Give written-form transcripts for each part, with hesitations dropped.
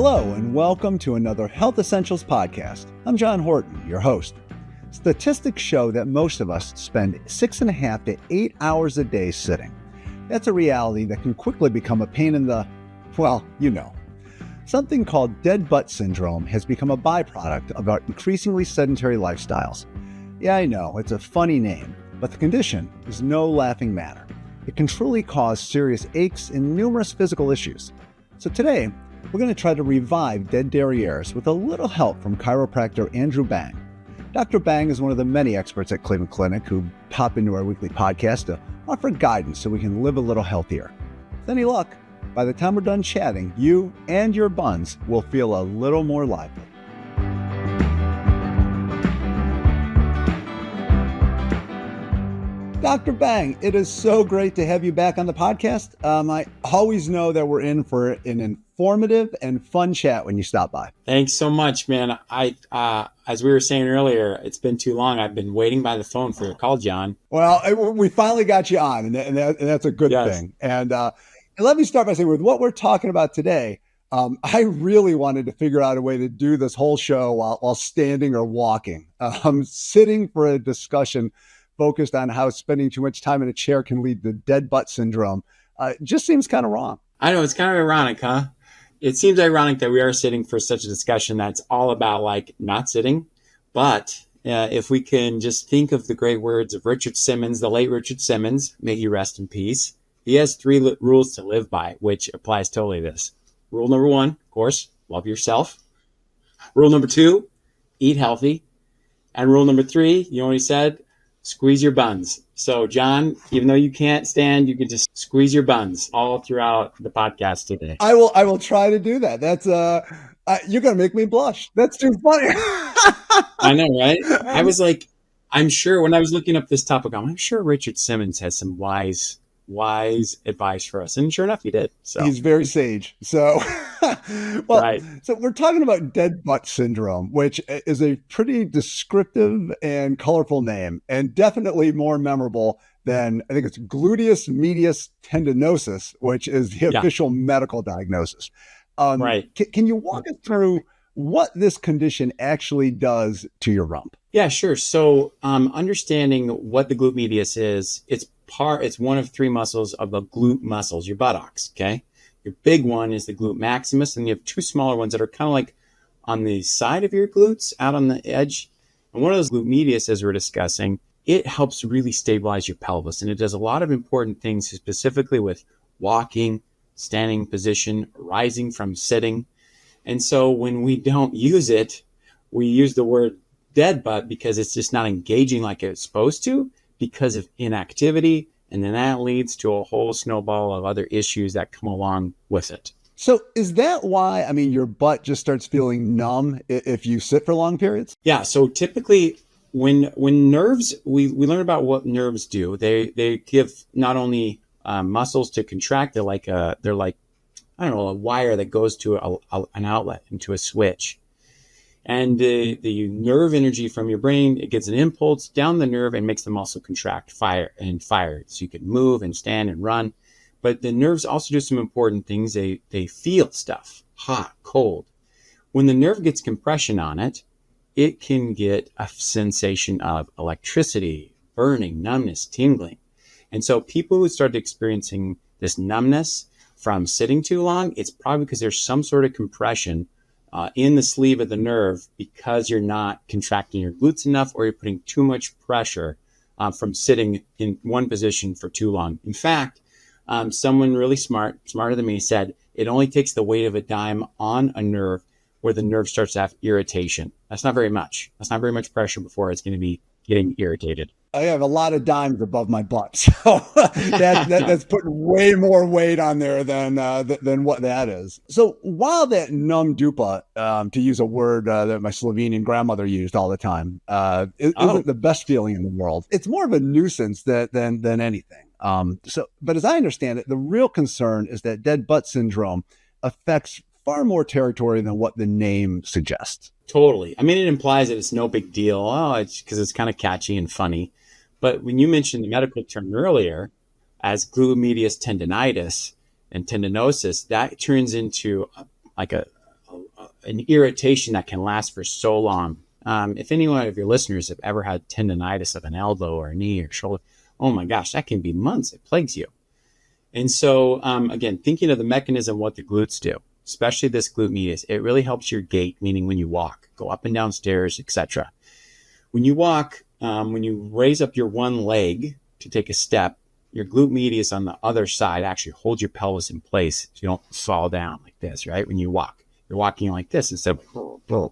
Hello, and welcome to another Health Essentials podcast. I'm John Horton, your host. Statistics show that most of us spend 6.5 to 8 hours a day sitting. That's a reality that can quickly become a pain in the, well, you know. Something called dead butt syndrome has become a byproduct of our increasingly sedentary lifestyles. Yeah, I know, it's a funny name, but the condition is no laughing matter. It can truly cause serious aches and numerous physical issues. So today, we're going to try to revive dead derrieres with a little help from chiropractor Andrew Bang. Dr. Bang is one of the many experts at Cleveland Clinic who pop into our weekly podcast to offer guidance so we can live a little healthier. With any luck, by the time we're done chatting, you and your buns will feel a little more lively. Dr. Bang, it is so great to have you back on the podcast. I always know that we're in for an informative and fun chat when you stop by. Thanks so much, man. As we were saying earlier, it's been too long. I've been waiting by the phone for your call, John. Well, we finally got you on, and that's a good thing. And let me start by saying, with what we're talking about today, I really wanted to figure out a way to do this whole show while standing or walking. Sitting for a discussion focused on how spending too much time in a chair can lead to dead butt syndrome just seems kind of wrong. I know, it's kind of ironic, huh? It seems ironic that we are sitting for such a discussion that's all about like not sitting. But if we can just think of the great words of Richard Simmons, the late Richard Simmons, may he rest in peace. He has 3 rules to live by, which applies totally to this. Rule number 1, of course, love yourself. Rule number 2, eat healthy. And rule number 3, you know what he said? Squeeze your buns. So, John, even though you can't stand, you can just squeeze your buns all throughout the podcast today. I will try to do that. That's you're gonna make me blush. That's too funny. I know, right? I was like, I'm sure when I was looking up this topic, I'm sure Richard Simmons has some wise advice for us, and sure enough, he did. So he's very sage. So, well, right. So we're talking about dead butt syndrome, which is a pretty descriptive and colorful name, and definitely more memorable than, I think it's gluteus medius tendinosus, which is the official medical diagnosis. Right. Can you walk us through what this condition actually does to your rump? Yeah, sure. So, understanding what the glute medius is, it's one of 3 muscles of the glute muscles, your buttocks, okay? Your big one is the glute maximus, and you have 2 smaller ones that are kind of like on the side of your glutes, out on the edge. And one of those glute medius, as we're discussing, it helps really stabilize your pelvis, and it does a lot of important things, specifically with walking, standing position, rising from sitting. And so when we don't use it, we use the word dead butt because it's just not engaging like it's supposed to, because of inactivity, and then that leads to a whole snowball of other issues that come along with it. So is that why, your butt just starts feeling numb if you sit for long periods? Yeah, so typically when nerves, we learn about what nerves do. They give not only muscles to contract, they're like a wire that goes to an outlet, into a switch. And the nerve energy from your brain, it gets an impulse down the nerve and makes the muscle contract, fire. So you can move and stand and run. But the nerves also do some important things. They feel stuff, hot, cold. When the nerve gets compression on it, it can get a sensation of electricity, burning, numbness, tingling. And so people who start experiencing this numbness from sitting too long, it's probably because there's some sort of compression in the sleeve of the nerve, because you're not contracting your glutes enough, or you're putting too much pressure from sitting in one position for too long. In fact, someone really smarter than me, said it only takes the weight of a dime on a nerve where the nerve starts to have irritation. That's not very much. That's not very much pressure before it's going to be getting irritated. I have a lot of dimes above my butt, so that's putting way more weight on there than what that is. So while that numb dupa, to use a word that my Slovenian grandmother used all the time, isn't the best feeling in the world, it's more of a nuisance than anything. But as I understand it, the real concern is that dead butt syndrome affects far more territory than what the name suggests. Totally. It implies that it's no big deal. Oh, it's because it's kind of catchy and funny. But when you mentioned the medical term earlier as glute medius tendinitis and tendinosis, that turns into a an irritation that can last for so long. If any one of your listeners have ever had tendonitis of an elbow or a knee or shoulder, oh my gosh, that can be months. It plagues you. And so, again, thinking of the mechanism, what the glutes do, especially this glute medius, it really helps your gait, meaning when you walk, go up and down stairs, etc. When you walk, when you raise up your one leg to take a step, your glute medius on the other side actually holds your pelvis in place so you don't fall down like this, right? When you walk, you're walking like this instead of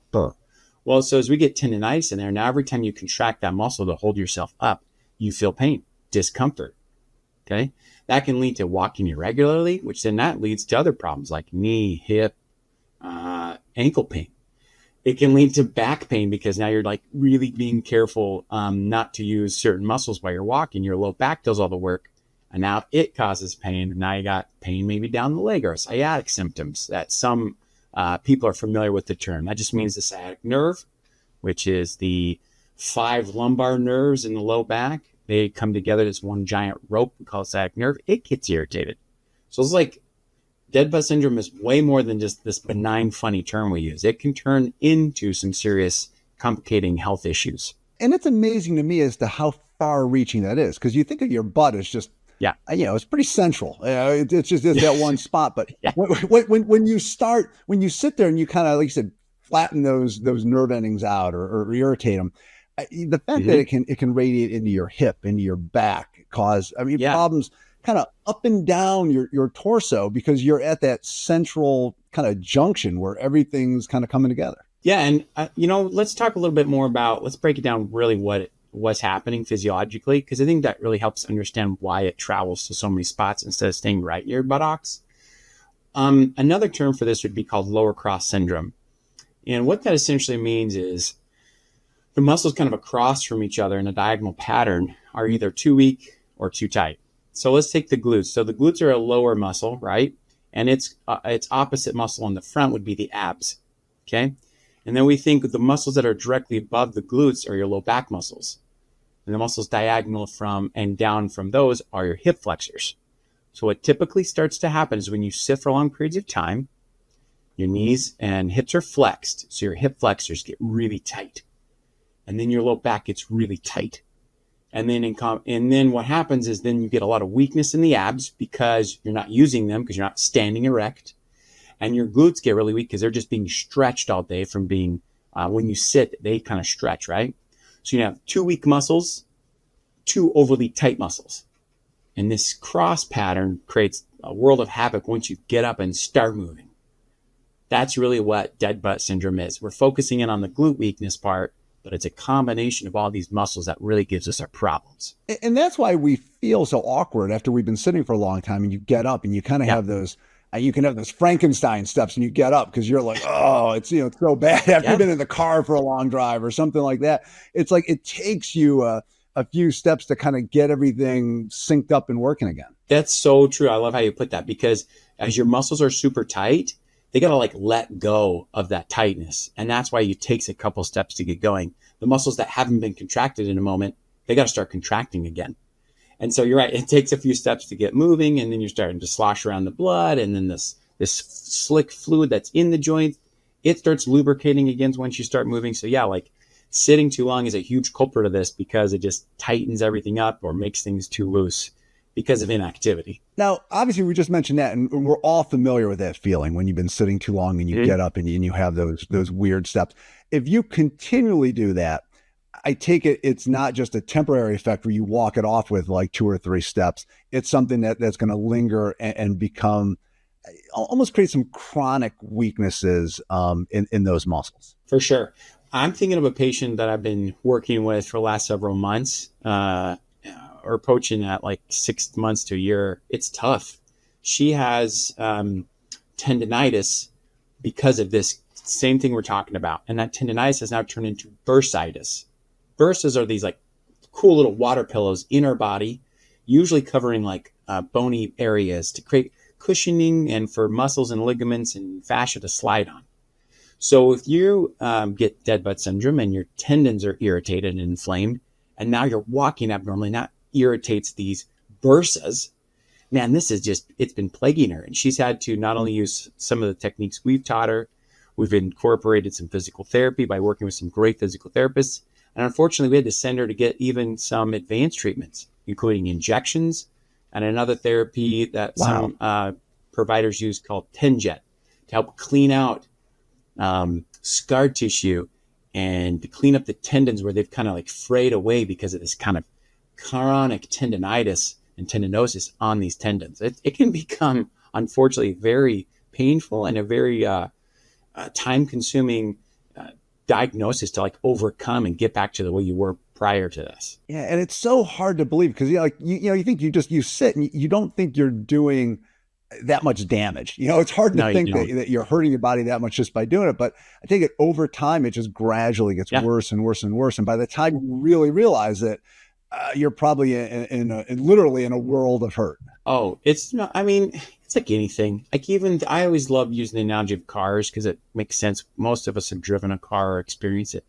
well, so as we get tendonitis in there, now every time you contract that muscle to hold yourself up, you feel pain, discomfort, okay? That can lead to walking irregularly, which then that leads to other problems like knee, hip, ankle pain. It can lead to back pain because now you're like really being careful not to use certain muscles while you're walking. Your low back does all the work, and now it causes pain. Now you got pain maybe down the leg or sciatic symptoms that some people are familiar with the term. That just means the sciatic nerve, which is the 5 lumbar nerves in the low back. They come together as one giant rope we call sciatic nerve. It gets irritated. So it's like dead butt syndrome is way more than just this benign, funny term we use. It can turn into some serious, complicating health issues. And it's amazing to me as to how far reaching that is, because you think of your butt as just, it's pretty central. It's just that one spot. But when you sit there and you kind of, like you said, flatten those nerve endings out or irritate them, the fact that it can radiate into your hip, into your back, cause problems kind of up and down your torso because you're at that central kind of junction where everything's kind of coming together. Yeah, and let's talk a little bit more about. Let's break it down really what's happening physiologically, because I think that really helps understand why it travels to so many spots instead of staying right near your buttocks. Another term for this would be called lower cross syndrome, and what that essentially means is the muscles kind of across from each other in a diagonal pattern are either too weak or too tight. So let's take the glutes. So the glutes are a lower muscle, right? And its opposite muscle on the front would be the abs, okay? And then we think the muscles that are directly above the glutes are your low back muscles. And the muscles diagonal from and down from those are your hip flexors. So what typically starts to happen is when you sit for long periods of time, your knees and hips are flexed. So your hip flexors get really tight. And then your low back gets really tight. And then what happens is then you get a lot of weakness in the abs because you're not using them because you're not standing erect. And your glutes get really weak because they're just being stretched all day from being, when you sit, they kind of stretch, right? So you have 2 weak muscles, 2 overly tight muscles. And this cross pattern creates a world of havoc once you get up and start moving. That's really what dead butt syndrome is. We're focusing in on the glute weakness part, but it's a combination of all these muscles that really gives us our problems. And that's why we feel so awkward after we've been sitting for a long time and you get up and you kind of have those, you can have those Frankenstein steps and you get up because you're like, oh, it's so bad after you've been in the car for a long drive or something like that. It's like it takes you a few steps to kind of get everything synced up and working again. That's so true. I love how you put that because as your muscles are super tight, they got to like let go of that tightness. And that's why it takes a couple steps to get going. The muscles that haven't been contracted in a moment, they got to start contracting again. And so you're right. It takes a few steps to get moving. And then you're starting to slosh around the blood. And then this slick fluid that's in the joint, it starts lubricating again once you start moving. So yeah, like sitting too long is a huge culprit of this because it just tightens everything up or makes things too loose because of inactivity. Now, obviously, we just mentioned that, and we're all familiar with that feeling when you've been sitting too long and you get up and you have those weird steps. If you continually do that, I take it it's not just a temporary effect where you walk it off with like 2 or 3 steps. It's something that's going to linger and become almost create some chronic weaknesses in those muscles. For sure. I'm thinking of a patient that I've been working with for the last several months, or approaching at like 6 months to a year. It's tough. She has tendonitis because of this same thing we're talking about. And that tendonitis has now turned into bursitis. Burses are these like cool little water pillows in our body, usually covering like bony areas to create cushioning and for muscles and ligaments and fascia to slide on. So if you get dead butt syndrome and your tendons are irritated and inflamed, and now you're walking abnormally, that irritates these bursas, man, this is just, it's been plaguing her. And she's had to not only use some of the techniques we've taught her, We've incorporated some physical therapy by working with some great physical therapists. And unfortunately, we had to send her to get even some advanced treatments, including injections and another therapy that some providers use called TenJet to help clean out scar tissue and to clean up the tendons where they've kind of like frayed away because of this kind of chronic tendonitis and tendinosis on these tendons. It can become, unfortunately, very painful and a very time-consuming diagnosis to like overcome and get back to the way you were prior to this. Yeah, and it's so hard to believe because you think you sit and you don't think you're doing that much damage. It's hard to think that you're hurting your body that much just by doing it. But I think over time, it just gradually gets worse and worse and worse. And by the time you really realize it, you're probably literally in a world of hurt. Oh, it's not, I mean, it's like anything. Like I always love using the analogy of cars because it makes sense. Most of us have driven a car or experienced it.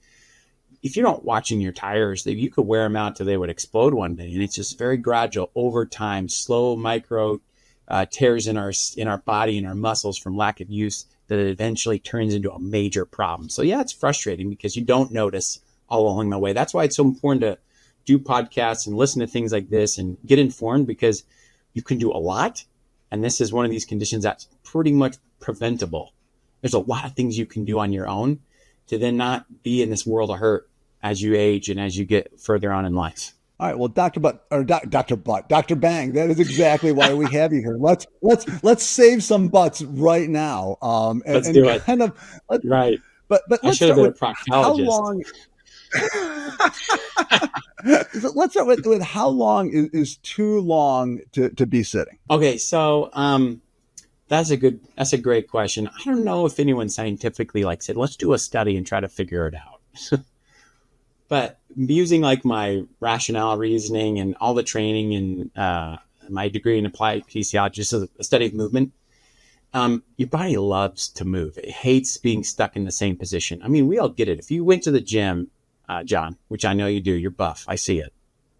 If you're not watching your tires, you could wear them out till they would explode one day. And it's just very gradual over time, slow micro tears in our body and our muscles from lack of use that it eventually turns into a major problem. So yeah, it's frustrating because you don't notice all along the way. That's why it's so important to do podcasts and listen to things like this and get informed, because you can do a lot. And this is one of these conditions that's pretty much preventable. There's a lot of things you can do on your own to then not be in this world of hurt as you age and as you get further on in life. All right, well, Dr. Bang, that is exactly why we have you here. Let's save some butts right now. Let's do it. Right. But let's start with how long. Let's start with how long is too long to be sitting. Okay, so that's a great question. I don't know if anyone scientifically said, let's do a study and try to figure it out. But using my rationale reasoning and all the training and my degree in applied kinesiology, just a study of movement, your body loves to move. It hates being stuck in the same position. I mean, we all get it. If you went to the gym, John, which I know you do, you're buff. I see it.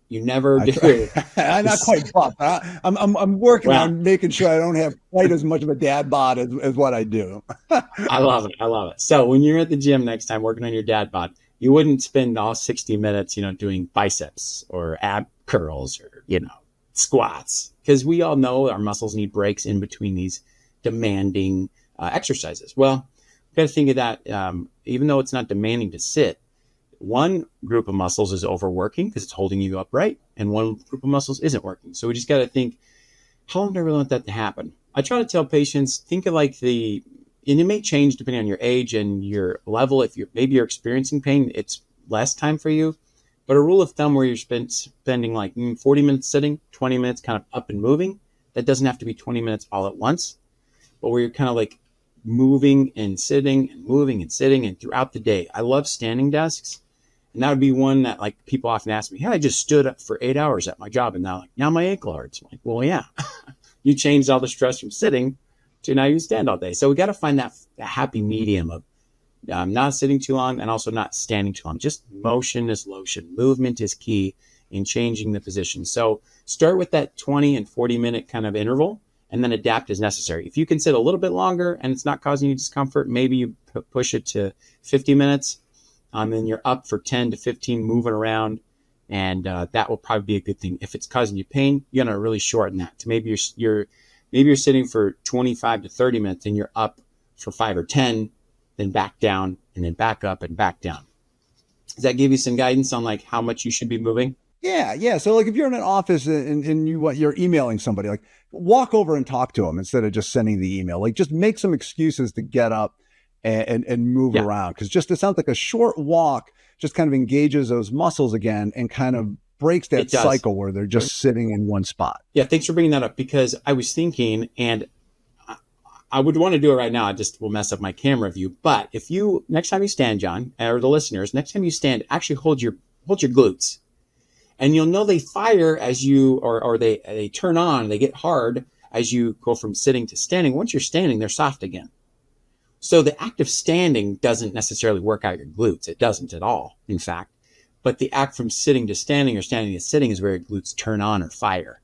You never do. I'm not quite buff. I'm working on making sure I don't have quite as much of a dad bod as what I do. I love it. So when you're at the gym next time working on your dad bod, you wouldn't spend all 60 minutes, doing biceps or ab curls or, squats, because we all know our muscles need breaks in between these demanding exercises. Well, you got to think of that. Even though it's not demanding to sit, one group of muscles is overworking because it's holding you upright, and one group of muscles isn't working. So we just got to think, how long do I really want that to happen? I try to tell patients, think of and it may change depending on your age and your level. If maybe you're experiencing pain, it's less time for you. But a rule of thumb where you're spending 40 minutes sitting, 20 minutes kind of up and moving, that doesn't have to be 20 minutes all at once, but where you're kind of moving and sitting and moving and sitting and throughout the day. I love standing desks. And that would be one that people often ask me, hey, I just stood up for 8 hours at my job and now my ankle hurts. I'm like, well, yeah, you changed all the stress from sitting to now you stand all day. So we got to find that happy medium of not sitting too long and also not standing too long. Just motion is lotion. Movement is key in changing the position. So start with that 20 and 40 minute kind of interval and then adapt as necessary. If you can sit a little bit longer and it's not causing you discomfort, maybe you push it to 50 minutes. Then you're up for 10 to 15 moving around, and that will probably be a good thing. If it's causing you pain, you're gonna really shorten that to maybe you're sitting for 25 to 30 minutes, and you're up for 5 or 10, then back down, and then back up and back down. Does that give you some guidance on how much you should be moving? Yeah. So if you're in an office and you're emailing somebody, walk over and talk to them instead of just sending the email. Just make some excuses to get up and move around, because it sounds like a short walk just kind of engages those muscles again and kind of breaks that cycle where they're just sitting in one spot. Yeah, thanks for bringing that up, because I was thinking, and I would want to do it right now, I just will mess up my camera view. But if you next time you stand, John, or the listeners, next time you stand, actually hold your glutes, and you'll know they fire as you or they turn on, they get hard as you go from sitting to standing. Once you're standing, they're soft again. So the act of standing doesn't necessarily work out your glutes. It doesn't at all, in fact. But the act from sitting to standing or standing to sitting is where your glutes turn on or fire.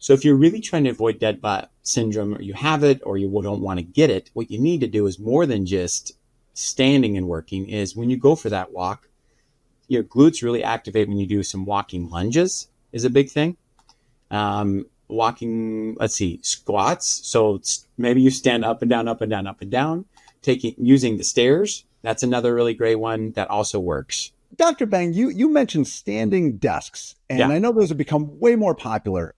So if you're really trying to avoid dead butt syndrome, or you have it, or you don't want to get it, what you need to do is more than just standing and working. Is when you go for that walk, your glutes really activate when you do some walking lunges is a big thing. Walking, squats. So maybe you stand up and down, up and down, up and down, using the stairs. That's another really great one that also works. Dr. Bang, you mentioned standing desks, and I know those have become way more popular.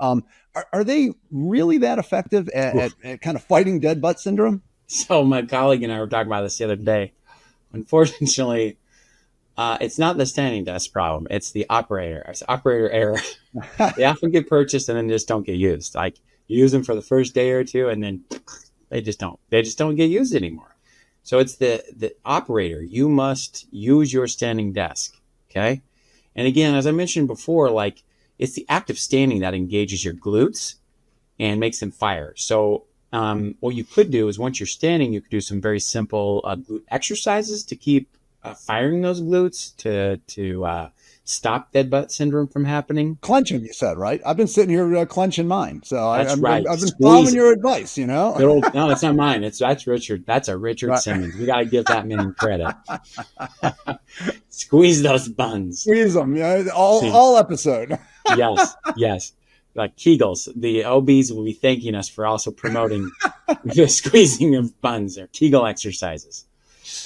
Are they really that effective at kind of fighting dead butt syndrome? So my colleague and I were talking about this the other day. Unfortunately, it's not the standing desk problem. It's the operator. It's operator error. They often get purchased and then just don't get used. Like you use them for the first day or two, and then they just don't get used anymore. So it's the operator. You must use your standing desk. Okay. And again, as I mentioned before, like it's the act of standing that engages your glutes and makes them fire. So what you could do is once you're standing, you could do some very simple glute exercises to keep firing those glutes to stop dead butt syndrome from happening. Clench them, you said, right? I've been sitting here clenching mine. So I've been Squeeze following your advice, you know? No, it's not mine. That's Richard. That's a Richard right. Simmons. We got to give that man credit. Squeeze those buns. Squeeze them. Yeah, all episode. Yes. Like Kegels. The OBs will be thanking us for also promoting the squeezing of buns or Kegel exercises.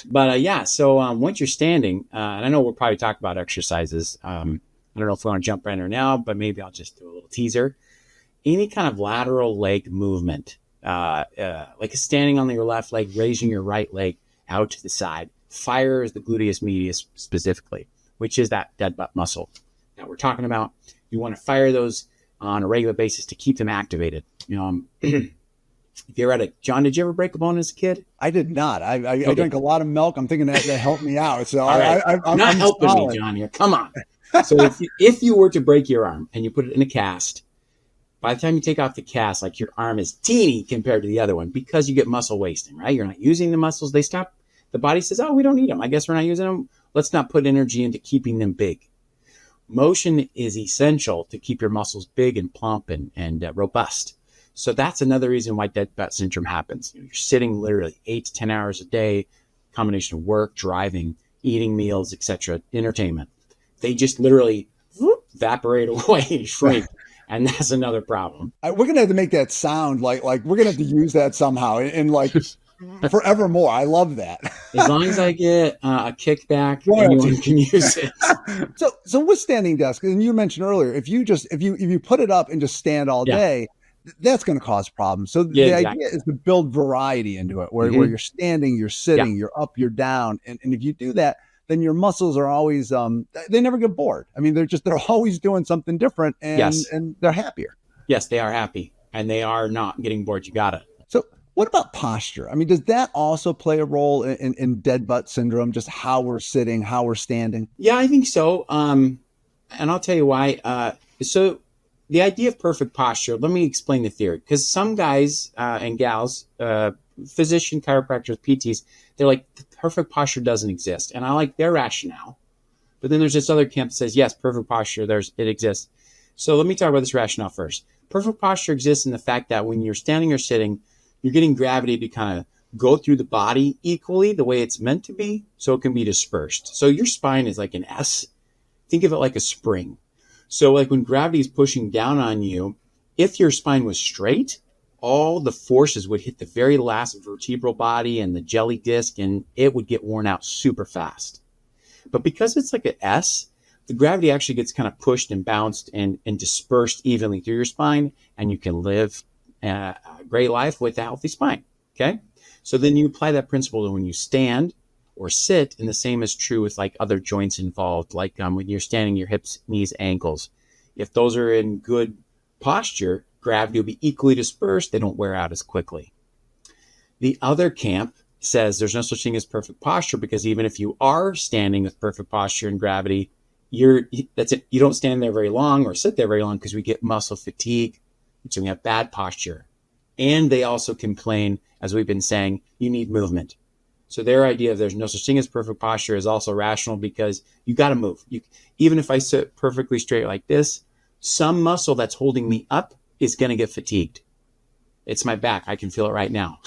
But so once you're standing, and I know we'll probably talk about exercises. I don't know if we want to jump right in now, but maybe I'll just do a little teaser. Any kind of lateral leg movement, like standing on your left leg, raising your right leg out to the side, fires the gluteus medius specifically, which is that dead butt muscle that we're talking about. You want to fire those on a regular basis to keep them activated. If you're John, did you ever break a bone as a kid? I did not. I drank a lot of milk. I'm thinking that helped me out. So right. I'm not helping solid. Me, John, here. Come on. So if you were to break your arm and you put it in a cast, by the time you take off the cast, like your arm is teeny compared to the other one because you get muscle wasting, right? You're not using the muscles. They stop. The body says, oh, we don't need them. I guess we're not using them. Let's not put energy into keeping them big. Motion is essential to keep your muscles big and plump and robust. So that's another reason why dead butt syndrome happens. You're sitting literally 8 to 10 hours a day, combination of work, driving, eating meals, etc., entertainment. They just literally evaporate away, shrink, and that's another problem. We're going to have to make that sound like we're going to have to use that somehow in like forevermore. I love that. As long as I get a kickback, anyone can use it. So with standing desk, and you mentioned earlier, if you put it up and just stand all day, that's going to cause problems. So the idea is to build variety into it, where you're standing, you're sitting, you're up, you're down. And if you do that, then your muscles are always, they never get bored. I mean, they're always doing something different and they're happier. Yes, they are happy and they are not getting bored. You got it. So what about posture? I mean, does that also play a role in dead butt syndrome, just how we're sitting, how we're standing? Yeah, I think so. And I'll tell you why. So the idea of perfect posture, let me explain the theory. Because some guys and gals, physician, chiropractors, PTs, they're like, the perfect posture doesn't exist. And I like their rationale. But then there's this other camp that says, yes, perfect posture, it exists. So let me talk about this rationale first. Perfect posture exists in the fact that when you're standing or sitting, you're getting gravity to kind of go through the body equally the way it's meant to be, so it can be dispersed. So your spine is like an S. Think of it like a spring. So like when gravity is pushing down on you, if your spine was straight, all the forces would hit the very last vertebral body and the jelly disc, and it would get worn out super fast. But because it's like an S, the gravity actually gets kind of pushed and bounced and dispersed evenly through your spine, and you can live a great life with a healthy spine. Okay? So then you apply that principle to when you stand or sit, and the same is true with like other joints involved, like when you're standing, your hips, knees, ankles. If those are in good posture, gravity will be equally dispersed. They don't wear out as quickly. The other camp says there's no such thing as perfect posture, because even if you are standing with perfect posture and gravity, that's it. You don't stand there very long or sit there very long because we get muscle fatigue, so we have bad posture. And they also complain, as we've been saying, you need movement. So their idea of there's no such thing as perfect posture is also rational, because you got to move. Even if I sit perfectly straight like this, some muscle that's holding me up is going to get fatigued. It's my back. I can feel it right now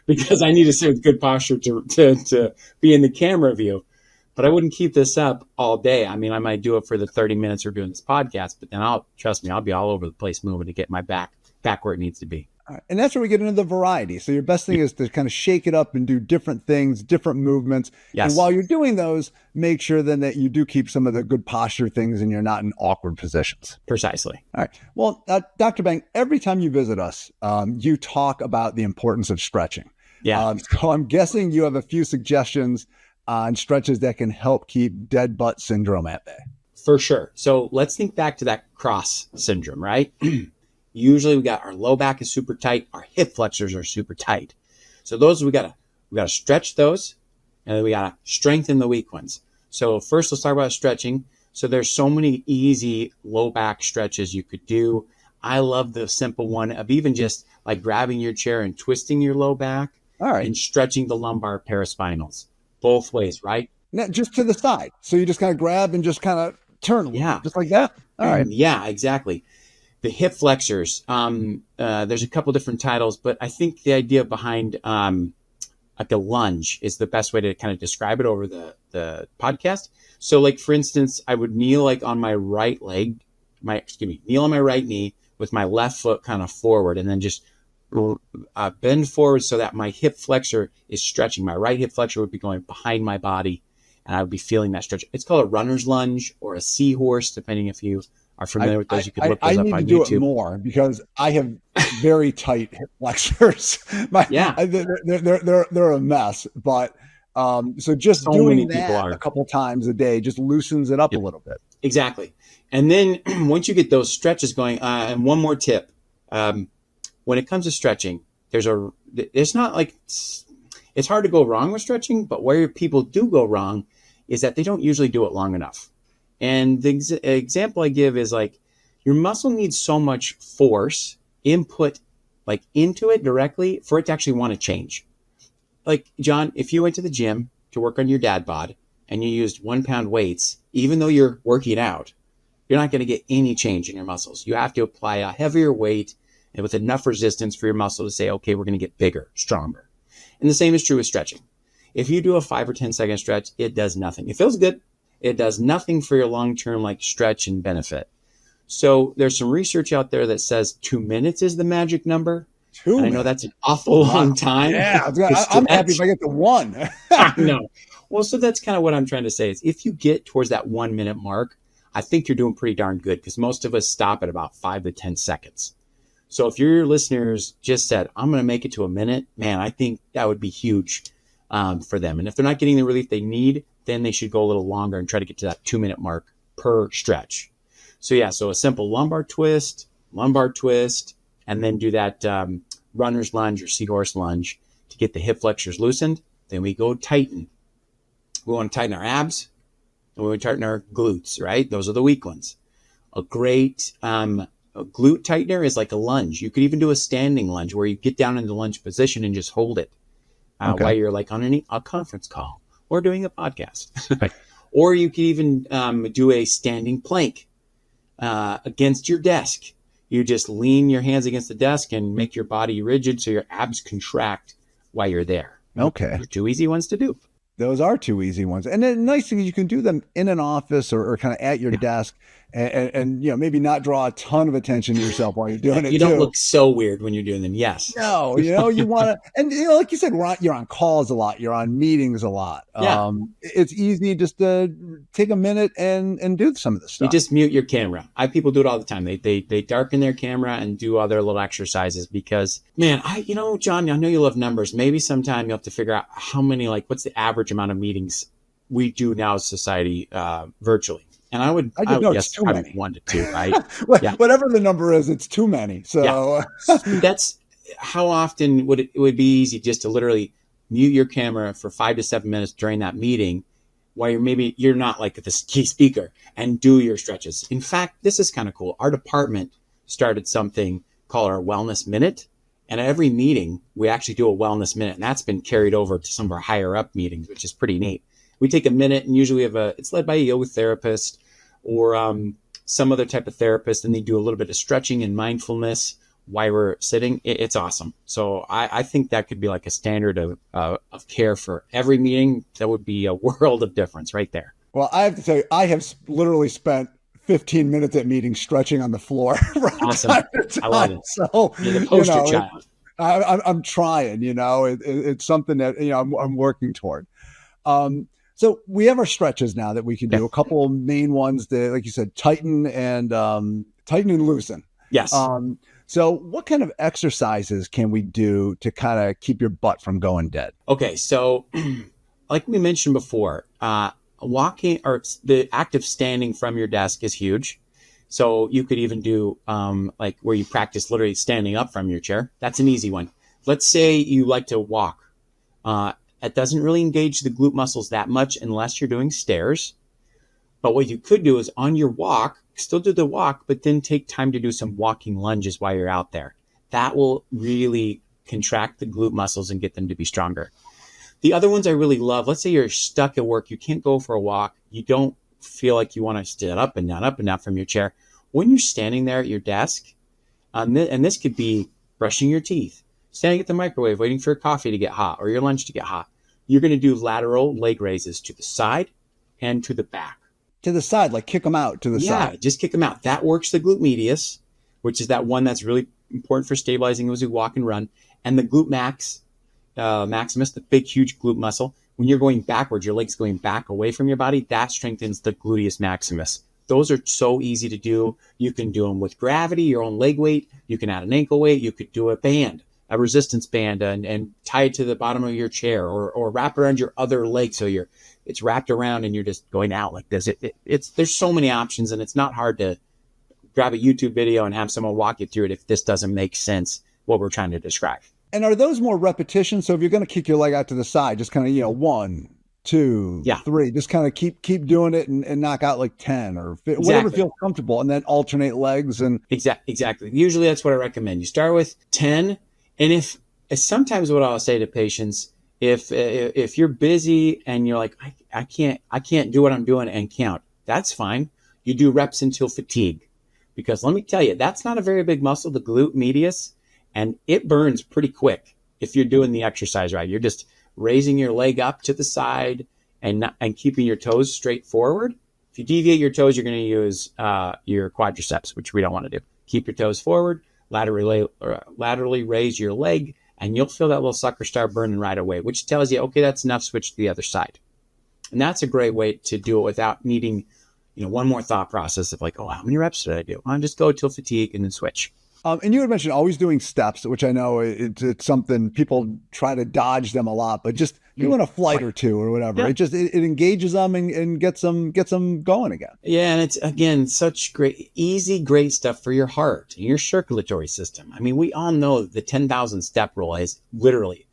because I need to sit with good posture to be in the camera view. But I wouldn't keep this up all day. I mean, I might do it for the 30 minutes we're doing this podcast, but then trust me, I'll be all over the place moving to get my back where it needs to be. All right. And that's where we get into the variety. So your best thing is to kind of shake it up and do different things, different movements. Yes. And while you're doing those, make sure then that you do keep some of the good posture things and you're not in awkward positions. Precisely. All right. Well, Dr. Bang, every time you visit us, you talk about the importance of stretching. Yeah. So I'm guessing you have a few suggestions on stretches that can help keep dead butt syndrome at bay. For sure. So let's think back to that cross syndrome, right? Usually we got our low back is super tight. Our hip flexors are super tight. So those, we gotta stretch those, and then we gotta strengthen the weak ones. So first let's talk about stretching. So there's so many easy low back stretches you could do. I love the simple one of even just like grabbing your chair and twisting your low back. All right. And stretching the lumbar paraspinals both ways, right? Now, just to the side. So you just kind of grab and just kind of turn a little, just like that. All right. Yeah, exactly. The hip flexors, there's a couple different titles, but I think the idea behind like a lunge is the best way to kind of describe it over the podcast. So like, for instance, I would kneel like on my right leg, kneel on my right knee with my left foot kind of forward, and then just bend forward so that my hip flexor is stretching. My right hip flexor would be going behind my body, and I would be feeling that stretch. It's called a runner's lunge or a seahorse, depending if you are familiar with those. You can look those up on YouTube. I need to do it more because I have very tight hip flexors. They're a mess. But so just doing that a couple times a day just loosens it up a little bit. Exactly. And then once you get those stretches going, and one more tip. When it comes to stretching, it's not like it's hard to go wrong with stretching, but where people do go wrong is that they don't usually do it long enough. And the example I give is like your muscle needs so much force input like into it directly for it to actually want to change. Like John, if you went to the gym to work on your dad bod and you used 1 pound weights, even though you're working out, you're not going to get any change in your muscles. You have to apply a heavier weight and with enough resistance for your muscle to say, okay, we're going to get bigger, stronger. And the same is true with stretching. If you do a 5 or 10 second stretch, it does nothing. It feels good. It does nothing for your long-term like stretch and benefit. So there's some research out there that says 2 minutes is the magic number. And I know that's an awful long time. Yeah, I'm happy if I get to 1. I know. Well, so that's kind of what I'm trying to say is if you get towards that 1 minute mark, I think you're doing pretty darn good because most of us stop at about 5 to 10 seconds. So if your listeners just said, I'm going to make it to a minute, man, I think that would be huge for them. And if they're not getting the relief they need, then they should go a little longer and try to get to that 2 minute mark per stretch. So yeah, so a simple lumbar twist, and then do that runner's lunge or seahorse lunge to get the hip flexors loosened. Then we go tighten. We want to tighten our abs and we want to tighten our glutes, right? Those are the weak ones. A great a glute tightener is like a lunge. You could even do a standing lunge where you get down in the lunge position and just hold it while you're like on a conference call or doing a podcast. Right. Or you could even do a standing plank against your desk. You just lean your hands against the desk and make your body rigid so your abs contract while you're there. Okay. They're 2 easy ones to do. Those are 2 easy ones. And the nice thing is you can do them in an office or kind of at your desk and maybe not draw a ton of attention to yourself while you're doing it. You don't look so weird when you're doing them. Yes. No, you want to, and like you said, you're on calls a lot. You're on meetings a lot. Yeah. It's easy just to take a minute and do some of this stuff. You just mute your camera. People do it all the time. They darken their camera and do other little exercises because, man, John, I know you love numbers. Maybe sometime you'll have to figure out how many, what's the average amount of meetings we do now as society virtually. And I would guess probably 1 to 2, right? Whatever the number is, it's too many. So that's how often it would be easy just to literally mute your camera for 5 to 7 minutes during that meeting while you're not like the key speaker and do your stretches. In fact, this is kind of cool. Our department started something called our Wellness Minute. And at every meeting, we actually do a Wellness Minute. And that's been carried over to some of our higher up meetings, which is pretty neat. We take a minute and usually it's led by a yoga therapist or some other type of therapist, and they do a little bit of stretching and mindfulness while we're sitting. It's awesome. So I think that could be like a standard of care for every meeting. That would be a world of difference right there. Well, I have to tell you, I have literally spent 15 minutes at meetings stretching on the floor. Awesome. I love it. So, you're the poster child. I'm trying, it's something that, I'm working toward. So we have our stretches now that we can do. A couple of main ones that, like you said, tighten and loosen. Yes. So what kind of exercises can we do to kind of keep your butt from going dead? Okay. So like we mentioned before, walking or the act of standing from your desk is huge. So you could even do like where you practice literally standing up from your chair. That's an easy one. Let's say you like to walk. It doesn't really engage the glute muscles that much unless you're doing stairs. But what you could do is on your walk, still do the walk, but then take time to do some walking lunges while you're out there. That will really contract the glute muscles and get them to be stronger. The other ones I really love, let's say you're stuck at work, you can't go for a walk, you don't feel like you want to stand up and down from your chair. When you're standing there at your desk, and this could be brushing your teeth, standing at the microwave, waiting for your coffee to get hot or your lunch to get hot, you're going to do lateral leg raises to the side and to the back. To the side, like kick them out to the side. Yeah, just kick them out. That works the glute medius, which is that one that's really important for stabilizing as you walk and run. And the glute maximus, the big, huge glute muscle. When you're going backwards, your leg's going back away from your body, that strengthens the gluteus maximus. Those are so easy to do. You can do them with gravity, your own leg weight. You can add an ankle weight. You could do a band, a resistance band, and tie it to the bottom of your chair or wrap around your other leg so it's wrapped around and you're just going out like this. There's so many options, and it's not hard to grab a YouTube video and have someone walk you through it if this doesn't make sense, what we're trying to describe. And are those more repetitions? So if you're going to kick your leg out to the side, just kind of, 1, 2, 3, just kind of keep doing it and knock out like 10 or whatever feels comfortable, and then alternate legs. And Exactly. Usually that's what I recommend. You start with 10. And if sometimes what I'll say to patients, if you're busy and you're like, I can't do what I'm doing and count, that's fine. You do reps until fatigue, because let me tell you, that's not a very big muscle, the glute medius, and it burns pretty quick if you're doing the exercise right. You're just raising your leg up to the side and keeping your toes straight forward. If you deviate your toes, you're going to use your quadriceps, which we don't want to do. Keep your toes forward, laterally raise your leg, and you'll feel that little sucker start burning right away, which tells you, okay, that's enough, switch to the other side. And that's a great way to do it without needing, one more thought process of like, oh, how many reps did I do? I'll just go till fatigue and then switch. And you had mentioned always doing steps, which I know it's something people try to dodge them a lot, but just doing a flight or two or whatever, it engages them and gets them going again. Yeah, and it's again such great stuff for your heart and your circulatory system. I mean, we all know the 10,000 step rule is literally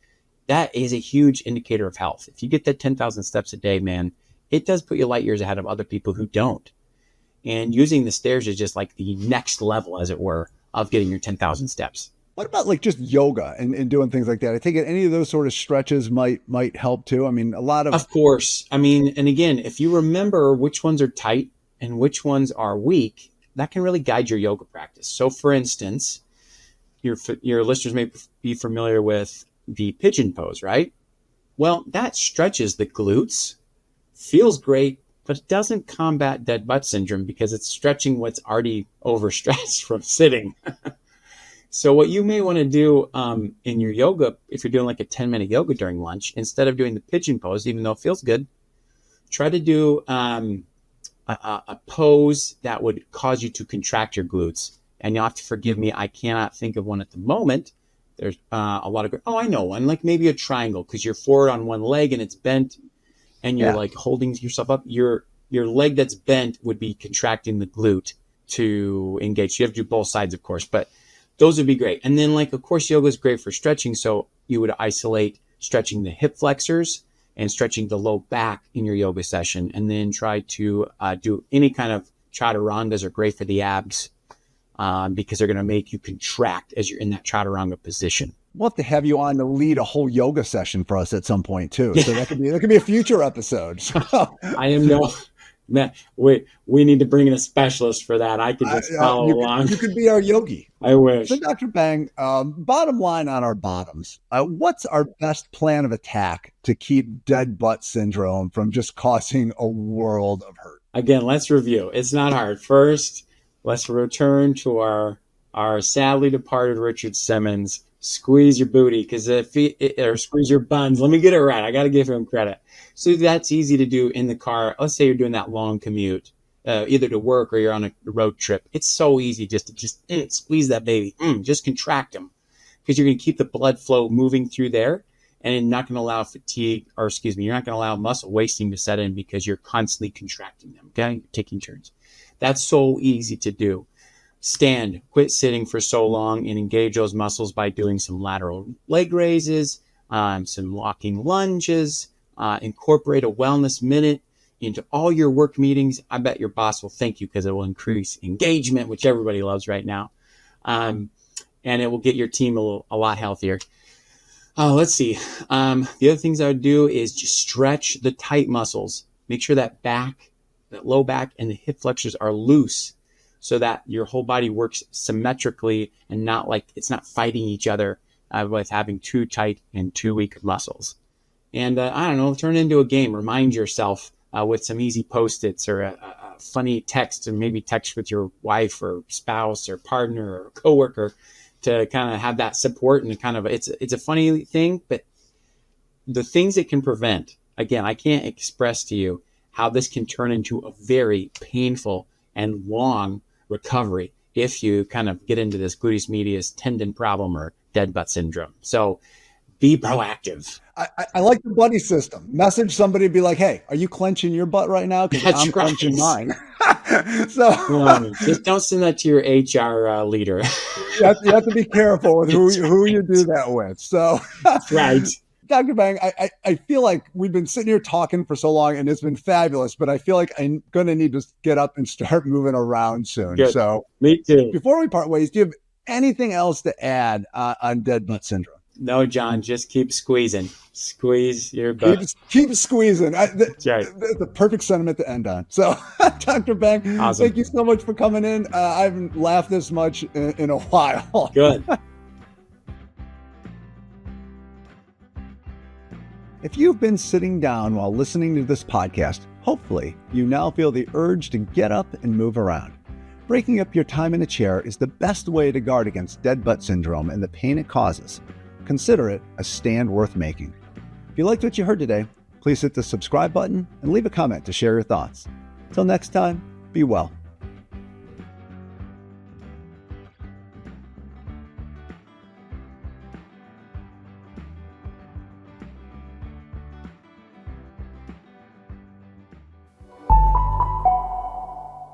that is a huge indicator of health. If you get that 10,000 steps a day, man, it does put you light years ahead of other people who don't. And using the stairs is just like the next level, as it were, of getting your 10,000 steps. What about like just yoga and doing things like that? I think any of those sort of stretches might help too. I mean, a lot of course. I mean, and again, if you remember which ones are tight and which ones are weak, that can really guide your yoga practice. So for instance, your listeners may be familiar with the pigeon pose, right? Well, that stretches the glutes, feels great, but it doesn't combat dead butt syndrome because it's stretching what's already overstretched from sitting. So what you may want to do in your yoga, if you're doing like a 10-minute yoga during lunch, instead of doing the pigeon pose, even though it feels good, try to do a pose that would cause you to contract your glutes. And you'll have to forgive me, I cannot think of one at the moment. There's a lot of, I know one, like maybe a triangle, because you're forward on one leg and it's bent, and you're like holding yourself up. Your leg that's bent would be contracting the glute to engage. You have to do both sides, of course, but those would be great. And then, like, of course, yoga is great for stretching. So you would isolate stretching the hip flexors and stretching the low back in your yoga session. And then try to do any kind of chaturangas are great for the abs because they're going to make you contract as you're in that chaturanga position. We'll have to have you on to lead a whole yoga session for us at some point too. So that could be a future episode. So. I am Man, we need to bring in a specialist for that. I could just follow along. You could be our yogi. I wish. So, Dr. Bang, bottom line on our bottoms, what's our best plan of attack to keep dead butt syndrome from just causing a world of hurt? Again, let's review. It's not hard. First, let's return to our sadly departed Richard Simmons. Squeeze your booty, or squeeze your buns. Let me get it right. I got to give him credit. So that's easy to do in the car. Let's say you're doing that long commute, either to work or you're on a road trip. It's so easy just to squeeze that baby. Just contract them, because you're going to keep the blood flow moving through there, and you're not going to allow you're not going to allow muscle wasting to set in because you're constantly contracting them. Okay, taking turns. That's so easy to do. Stand, quit sitting for so long, and engage those muscles by doing some lateral leg raises, some walking lunges, incorporate a wellness minute into all your work meetings. I bet your boss will thank you, because it will increase engagement, which everybody loves right now. And it will get your team a lot healthier. Let's see. The other things I would do is just stretch the tight muscles. Make sure that low back and the hip flexors are loose, so that your whole body works symmetrically and not like it's not fighting each other with having too tight and too weak muscles. And I don't know, turn it into a game. Remind yourself with some easy Post-its or a funny text, and maybe text with your wife or spouse or partner or coworker to kind of have that support. And it's a funny thing, but the things it can prevent, again, I can't express to you how this can turn into a very painful and long recovery if you kind of get into this gluteus medius tendon problem or dead butt syndrome. So be proactive. I like the buddy system. Message somebody, be like, hey, are you clenching your butt right now? Because I'm clenching mine. So just don't send that to your HR leader. you have to be careful with who you do that with. So right. Dr. Bang, I feel like we've been sitting here talking for so long, and it's been fabulous, but I feel like I'm going to need to get up and start moving around soon. Good. So me too. Before we part ways, do you have anything else to add on dead butt syndrome? No, John, just keep squeezing. Squeeze your butt. Keep squeezing. That's right. The perfect sentiment to end on. So, Dr. Bang, awesome. Thank you so much for coming in. I haven't laughed this much in a while. Good. If you've been sitting down while listening to this podcast, hopefully you now feel the urge to get up and move around. Breaking up your time in a chair is the best way to guard against dead butt syndrome and the pain it causes. Consider it a stand worth making. If you liked what you heard today, please hit the subscribe button and leave a comment to share your thoughts. Till next time, be well.